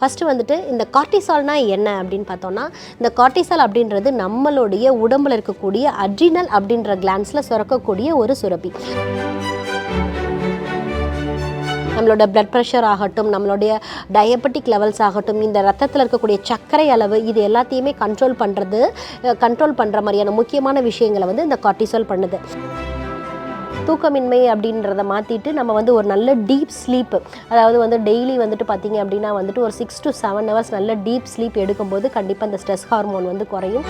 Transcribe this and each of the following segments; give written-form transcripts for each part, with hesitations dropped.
First வந்துட்டு இந்த கார்டிசால்னா என்ன அப்படின்னு பார்த்தோன்னா, இந்த கார்டிசால் அப்படின்றது நம்மளுடைய உடம்பில் இருக்கக்கூடிய அட்ரினல் அப்படின்ற கிளான்ஸில் சுரக்கக்கூடிய ஒரு சுரப்பி. நம்மளோட பிளட் ப்ரெஷர் ஆகட்டும், நம்மளுடைய டயபெட்டிக் லெவல்ஸ் ஆகட்டும், இந்த ரத்தத்தில் இருக்கக்கூடிய சர்க்கரை அளவு, இது எல்லாத்தையுமே கண்ட்ரோல் பண்ணுற மாதிரியான முக்கியமான விஷயங்களை வந்து இந்த கார்டிசால் பண்ணுது. தூக்கமின்மை அப்படின்றத மாற்றிட்டு நம்ம வந்து ஒரு நல்ல டீப் ஸ்லீப், அதாவது வந்து டெய்லி வந்துட்டு பார்த்திங்க அப்படின்னா வந்துட்டு ஒரு 6 to 7 hours நல்ல டீப் ஸ்லீப் எடுக்கும்போது கண்டிப்பாக இந்த ஸ்ட்ரெஸ் ஹார்மோன் வந்து குறையும்.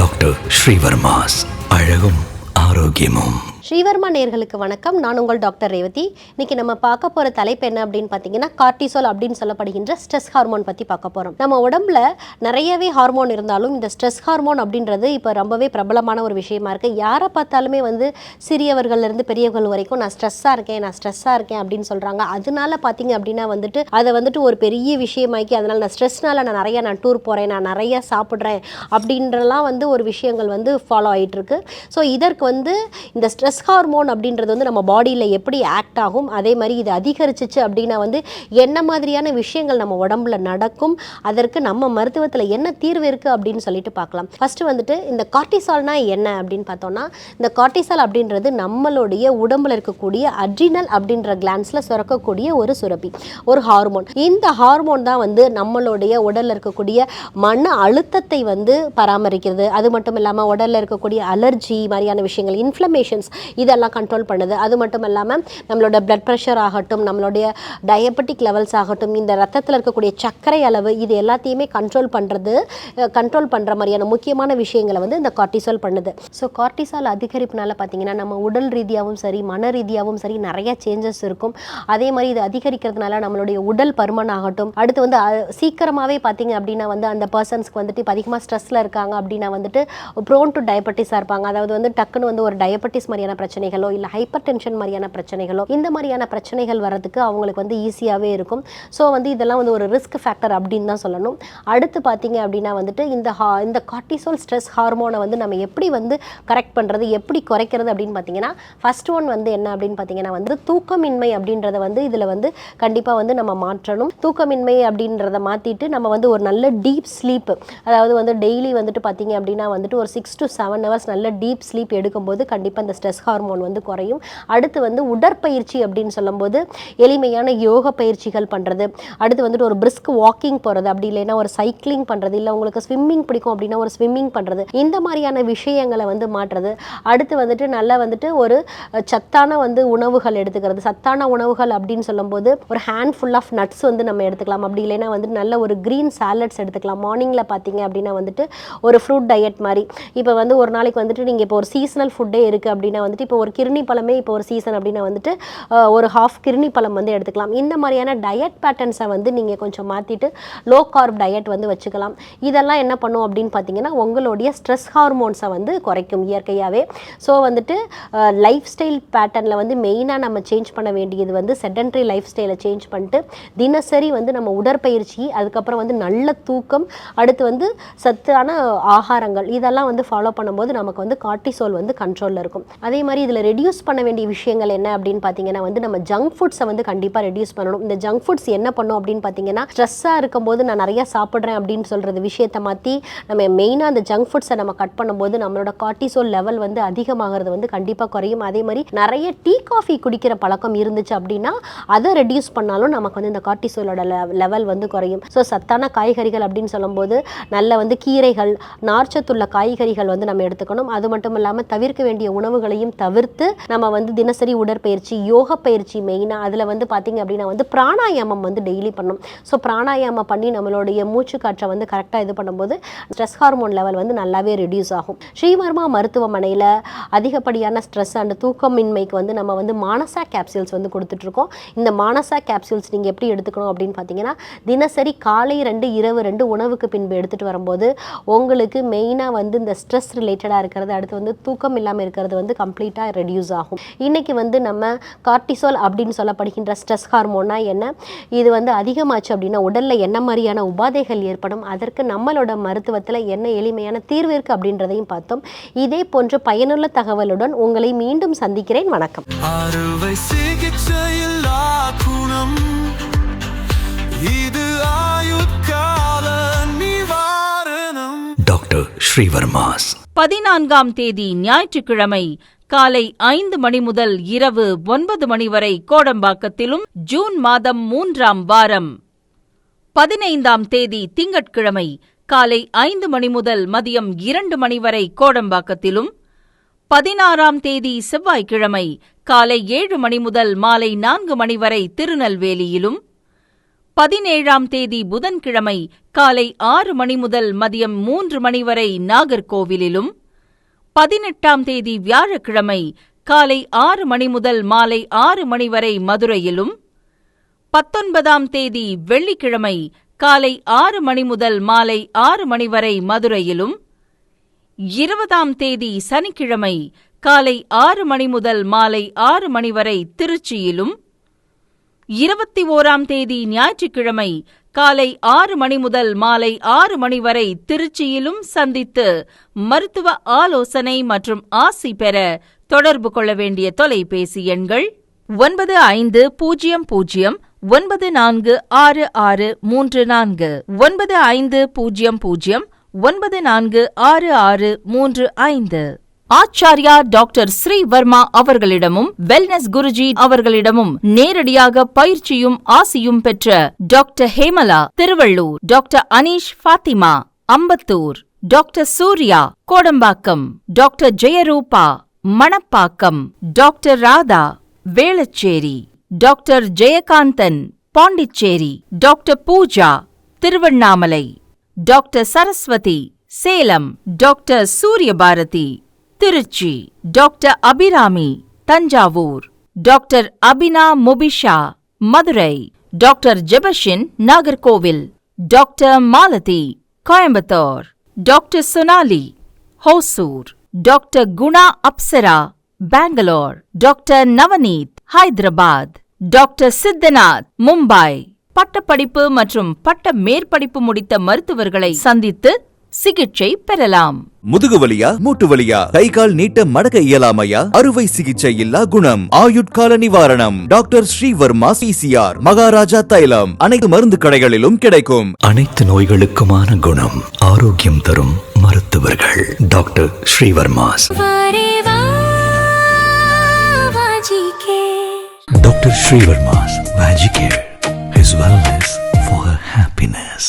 டாக்டர் ஸ்ரீவர்மாஸ் அழகும் ஆரோக்கியமும். ஸ்ரீவர்மா நேயர்களுக்கு வணக்கம். நான் உங்கள் டாக்டர் ரேவதி. இன்றைக்கி நம்ம பார்க்க போகிற தலைப்பு என்ன அப்படின்னு பார்த்தீங்கன்னா, கார்டிசால் அப்படின்னு சொல்லப்படுகின்ற ஸ்ட்ரெஸ் ஹார்மோன் பற்றி பார்க்க போகிறோம். நம்ம உடம்புல நிறையவே ஹார்மோன் இருந்தாலும் இந்த ஸ்ட்ரெஸ் ஹார்மோன் அப்படின்றது இப்போ ரொம்பவே பிரபலமான ஒரு விஷயமா இருக்குது. யாரை பார்த்தாலுமே வந்து சிறியவர்கள்லேருந்து பெரியவர்கள் வரைக்கும் நான் ஸ்ட்ரெஸ்ஸாக இருக்கேன் அப்படின்னு சொல்கிறாங்க. அதனால பார்த்தீங்க அப்படின்னா வந்துட்டு அதை வந்துட்டு ஒரு பெரிய விஷயமாக்கி, அதனால் நான் ஸ்ட்ரெஸ்னால் நான் டூர் போகிறேன், நான் நிறையா சாப்பிட்றேன் அப்படின்றலாம் வந்து ஒரு விஷயங்கள் வந்து ஃபாலோ ஆகிட்டுருக்கு. ஸோ இதற்கு வந்து இந்த ஸ்ட்ரெஸ் ஹார்மோன் அப்படின்றது வந்து நம்ம பாடியில் எப்படி ஆக்ட் ஆகும், அதே மாதிரி இது அதிகரிச்சிச்சு அப்படின்னா வந்து என்ன மாதிரியான விஷயங்கள் நம்ம உடம்புல நடக்கும், அதற்கு நம்ம மருத்துவத்தில் என்ன தீர்வு இருக்குது அப்படின்னு சொல்லிட்டு பார்க்கலாம். ஃபஸ்ட்டு வந்துட்டு இந்த கார்டிசால்னா என்ன அப்படின்னு பார்த்தோன்னா, இந்த கார்டிசால் அப்படின்றது நம்மளுடைய உடம்புல இருக்கக்கூடிய அட்ரினல் அப்படின்ற கிளான்ஸில் சுரக்கக்கூடிய ஒரு சுரப்பி, ஒரு ஹார்மோன். இந்த ஹார்மோன் தான் வந்து நம்மளுடைய உடலில் இருக்கக்கூடிய மன அழுத்தத்தை வந்து பராமரிக்கிறது. அது மட்டும் இல்லாமல் உடலில் இருக்கக்கூடிய அலர்ஜி மாதிரியான விஷயங்கள், இன்ஃப்ளமேஷன்ஸ், இதெல்லாம் கண்ட்ரோல் பண்ணுது. அது மட்டும் இல்லாமல் நம்மளோட பிளட் ப்ரெஷர் ஆகட்டும், நம்மளுடைய டயபெட்டிக் லெவல்ஸ் ஆகட்டும், இந்த ரத்தத்தில் இருக்கக்கூடிய சர்க்கரை அளவு, இது எல்லாத்தையுமே கண்ட்ரோல் பண்ணுற மாதிரியான முக்கியமான விஷயங்களை வந்து இந்த கார்டிசால் பண்ணுது. ஸோ கார்டிசால் அதிகரிப்புனால பார்த்தீங்கன்னா நம்ம உடல் ரீதியாகவும் சரி, மன ரீதியாகவும் சரி நிறைய சேஞ்சஸ் இருக்கும். அதே மாதிரி இது அதிகரிக்கிறதுனால நம்மளுடைய உடல் பருமன் ஆகட்டும், அடுத்து வந்து சீக்கிரமாகவே பார்த்தீங்க அப்படின்னா வந்து அந்த பர்சன்ஸ்க்கு வந்துட்டு இப்போ அதிகமாக ஸ்ட்ரெஸ்ஸில் இருக்காங்க அப்படின்னா வந்துட்டு ப்ரோன் டு டயபெட்டிஸாக இருப்பாங்க. அதாவது வந்து டக்குன்னு வந்து ஒரு டயபெட்டிஸ் மாதிரியான பிரச்சனைகளோ இல்லை ஹைப்பர் டென்ஷன் மாதிரியான பிரச்சனைகளோ, இந்த மாதிரியான பிரச்சனைகள் வர்றதுக்கு அவங்களுக்கு வந்து ஈஸியாகவே இருக்கும். ஸோ வந்து இதெல்லாம் வந்து ஒரு ரிஸ்க் ஃபேக்டர் அப்படின்னு தான் சொல்லணும். அடுத்து பார்த்தீங்க அப்படின்னா வந்துட்டு இந்த கார்டிசால் ஸ்ட்ரெஸ் ஹார்மோனை வந்து நம்ம எப்படி வந்து கரெக்ட் பண்ணுறது, எப்படி குறைக்கிறது அப்படின்னு பார்த்தீங்கன்னா, ஃபர்ஸ்ட் ஒன் வந்து என்ன அப்படின்னு பார்த்தீங்கன்னா வந்து தூக்கமின்மை அப்படின்றத வந்து இதில் வந்து கண்டிப்பாக வந்து நம்ம மாற்றணும். தூக்கமின்மை அப்படின்றத மாற்றிட்டு நம்ம வந்து ஒரு நல்ல டீப் ஸ்லீப், அதாவது வந்து டெய்லி வந்துட்டு பார்த்தீங்க அப்படின்னா வந்துட்டு ஒரு 6 to 7 hours நல்ல டீப் ஸ்லீப் எடுக்கும்போது கண்டிப்பாக இந்த ஸ்ட்ரெஸ் ஹார்மோன் வந்து குறையும். அடுத்து வந்து உடற்பயிற்சி அப்படின்னு சொல்லும்போது எளிமையான யோக பயிற்சிகள் பண்ணுறது, அடுத்து வந்துட்டு ஒரு பிரிஸ்க் வாக்கிங் போகிறது, அப்படி இல்லைன்னா ஒரு சைக்கிளிங் பண்ணுறது, இல்லை உங்களுக்கு ஸ்விம்மிங் பிடிக்கும் அப்படின்னா ஒரு ஸ்விம்மிங் பண்ணுறது, இந்த மாதிரியான விஷயங்களை வந்து மாற்றுறது. அடுத்து வந்துட்டு நல்லா வந்துட்டு ஒரு சத்தான வந்து உணவுகள் எடுத்துக்கிறது. சத்தான உணவுகள் அப்படின்னு சொல்லும்போது ஒரு ஹேண்ட் ஃபுல் ஆஃப் நட்ஸ் வந்து நம்ம எடுத்துக்கலாம். அப்படி இல்லைன்னா வந்துட்டு நல்ல ஒரு க்ரீன் சாலட்ஸ் எடுத்துக்கலாம். மார்னிங்கில் பார்த்தீங்க அப்படின்னா வந்துட்டு ஒரு ஃப்ரூட் டயட் மாதிரி, இப்போ வந்து ஒரு நாளைக்கு வந்துட்டு நீங்கள் இப்போ ஒரு சீசனல் ஃபுட்டே இருக்குது அப்படின்னா வந்துட்டு இப்போ ஒரு கிருணி பழமே இப்போ ஒரு சீசன் அப்படின்னா வந்துட்டு ஒரு ஹாஃப் கிருணி பழம் வந்து எடுத்துக்கலாம். இந்த மாதிரியான டயட் பேட்டர்ன்ஸை வந்து நீங்கள் கொஞ்சம் மாற்றிட்டு லோ கார்ப் டயட் வந்து வச்சுக்கலாம். இதெல்லாம் என்ன பண்ணும் அப்படின்னு பார்த்தீங்கன்னா உங்களுடைய ஸ்ட்ரெஸ் ஹார்மோன்ஸை வந்து குறைக்கும் இயற்கையாகவே. ஸோ வந்துட்டு லைஃப் ஸ்டைல் பேட்டர்னில் வந்து மெயினாக நம்ம சேஞ்ச் பண்ண வேண்டியது வந்து செடன்ட்ரி லைஃப் ஸ்டைலை சேஞ்ச் பண்ணிட்டு தினசரி வந்து நம்ம உடற்பயிற்சி, அதுக்கப்புறம் வந்து நல்ல தூக்கம், அடுத்து வந்து சத்தான ஆகாரங்கள், இதெல்லாம் வந்து ஃபாலோ பண்ணும்போது நமக்கு வந்து கார்டிசால் வந்து கண்ட்ரோலில் இருக்கும். அதே மாதிரி இதில் ரெடியூஸ் பண்ண வேண்டிய விஷயங்கள் என்ன அப்படின்னு பார்த்தீங்கன்னா வந்து நம்ம ஜங்க் ஃபுட்ஸை வந்து கண்டிப்பாக ரெடியூஸ் பண்ணணும். இந்த ஜங்க் ஃபுட்ஸ் என்ன பண்ணும் அப்படின்னு பார்த்தீங்கன்னா, ஸ்ட்ரெஸ்ஸாக இருக்கும்போது நான் நிறையா சாப்பிட்றேன் அப்படின்னு சொல்கிறது விஷயத்தை மாற்றி நம்ம மெயினாக அந்த ஜங்க் ஃபுட்ஸை நம்ம கட் பண்ணும்போது நம்மளோட கார்டிசால் லெவல் வந்து அதிகமாகிறது வந்து கண்டிப்பாக குறையும். அதே மாதிரி நிறைய டீ காஃபி குடிக்கிற பழக்கம் இருந்துச்சு அப்படின்னா அதை ரெடியூஸ் பண்ணாலும் நமக்கு வந்து இந்த கார்டிசாலோட லெவல் வந்து குறையும். ஸோ சத்தான காய்கறிகள் அப்படின்னு சொல்லும்போது நல்ல வந்து கீரைகள், நார்ச்சத்துள்ள காய்கறிகள் வந்து நம்ம எடுத்துக்கணும். அது மட்டும் இல்லாமல் தவிர்க்க வேண்டிய உணவுகளையும் தவிர்த்து நம்ம வந்து தினசரி உடற்பயிற்சி, யோக பயிற்சி மெயினாக அதில் வந்து பார்த்திங்க அப்படின்னா வந்து பிராணாயாமம் வந்து டெய்லி பண்ணணும். ஸோ பிராணாயாமம் பண்ணி நம்மளுடைய மூச்சு காற்றை வந்து கரெக்டாக இது பண்ணும்போது ஸ்ட்ரெஸ் ஹார்மோன் லெவல் வந்து நல்லாவே ரெடியூஸ் ஆகும். ஸ்ரீவர்மா மருத்துவமனையில் அதிகப்படியான ஸ்ட்ரெஸ் அண்ட் தூக்கமின்மைக்கு வந்து நம்ம வந்து மானசா கேப்சூல்ஸ் வந்து கொடுத்துட்ருக்கோம். இந்த மானசா கேப்சூல்ஸ் நீங்கள் எப்படி எடுத்துக்கணும் அப்படின்னு பார்த்தீங்கன்னா, தினசரி காலை 2 இரவு 2 உணவுக்கு பின்பு எடுத்துகிட்டு வரும்போது உங்களுக்கு மெயினாக வந்து இந்த ஸ்ட்ரெஸ் ரிலேட்டடாக இருக்கிறது, அடுத்து வந்து தூக்கம் இல்லாமல் இருக்கிறது வந்து கம்ப்ளீட்டாக ரெடியூஸ் ஆகும். இன்றைக்கி வந்து நம்ம கார்டிசோல் அப்படின்னு சொல்லப்படுகின்ற ஸ்ட்ரெஸ் ஹார்மோன்னா என்ன, இது வந்து அதிகமாச்சு அப்படின்னா உடலில் என்ன மாதிரியான உபாதைகள் ஏற்படும், அதற்கு நம்மளோட மருத்துவத்தில் என்ன எளிமையான தீர்வு இருக்குது அப்படின்றதையும் பார்த்தோம். இதே போன்ற பயனுள்ள தகவலுடன் உங்களை மீண்டும் சந்திக்கிறேன். வணக்கம். அறுவை சிகிச்சையில் குணம் இது ஆயுட்கால நிவாரணம். டாக்டர் ஸ்ரீவர்மாஸ். 14ஆம் தேதி ஞாயிற்றுக்கிழமை காலை 5 மணி முதல் இரவு 9 மணி வரை கோடம்பாக்கத்திலும், ஜூன் மாதம் 3ஆம் வாரம் 15ஆம் தேதி திங்கட்கிழமை காலை 5 மணி முதல் மதியம் 2 மணி வரை கோடம்பாக்கத்திலும், 16ஆம் தேதி செவ்வாய்க்கிழமை காலை 7 மணி முதல் மாலை 4 மணி வரை திருநெல்வேலியிலும், 17ஆம் தேதி புதன்கிழமை காலை 6 மணி முதல் மதியம் 3 மணி வரை நாகர்கோவிலிலும், 18ஆம் தேதி வியாழக்கிழமை காலை 6 மணி முதல் மாலை 6 மணி வரை மதுரையிலும், 19ஆம் தேதி வெள்ளிக்கிழமை காலை 6 மணி முதல் மாலை 6 மணி வரை மதுரையிலும், 20ஆம் தேதி சனிக்கிழமை காலை 6 மணி முதல் மாலை 6 மணி வரை திருச்சியிலும், 21ஆம் தேதி ஞாயிற்றுக்கிழமை காலை 6 மணி முதல் மாலை 6 மணி வரை திருச்சியிலும் சந்தித்து மருத்துவ ஆலோசனை மற்றும் ஆசி பெற தொடர்பு கொள்ள வேண்டிய தொலைபேசி எண்கள் 9500 946634 9500 946635. ஆச்சார்யா டாக்டர் ஸ்ரீவர்மா அவர்களிடமும் வெல்னஸ் குருஜி அவர்களிடமும் நேரடியாக பயிற்சியும் ஆசியும் பெற்ற doctor Hemala Tiruvallur, doctor Aneesh Fathima Ambattur, doctor Surya Kodambakkam, doctor Jayarooba Manappakkam, doctor Radha Velachery, doctor Jayakanthan Pondicherry, doctor Pooja Tiruvannamalai, doctor Saraswathi Salem, doctor Suryabharathi Trichy, doctor Abirami Thanjavur, doctor Abina Mubisha Madurai, doctor Jebashin Nagercoil, doctor Malathi Coimbatore, doctor Sonali Hosur, doctor Guna Apsara Bangalore, doctor Navneeth Hyderabad, doctor Siddhanath Mumbai. பட்டப்படிப்பு மற்றும் பட்ட மேற்படிப்பு முடித்த மருத்துவர்களை சந்தித்து சிகிச்சை பெறலாம். முதுகு வலியா, மூட்டு வலியா, கை கால் நீட்ட மடக்க இயலாமையா, அறுவை சிகிச்சை இல்லா குணம், ஆயுட்கால நிவாரணம். டாக்டர் ஸ்ரீவர்மா PCR, மகாராஜா தைலம் அனைத்து மருந்து கடைகளிலும் கிடைக்கும். அனைத்து நோய்களுக்குமான குணம், ஆரோக்கியம் தரும் மருத்துவர்கள் doctor Srivarma's. Doctor Srivarma's Magicare. His wellness for her happiness.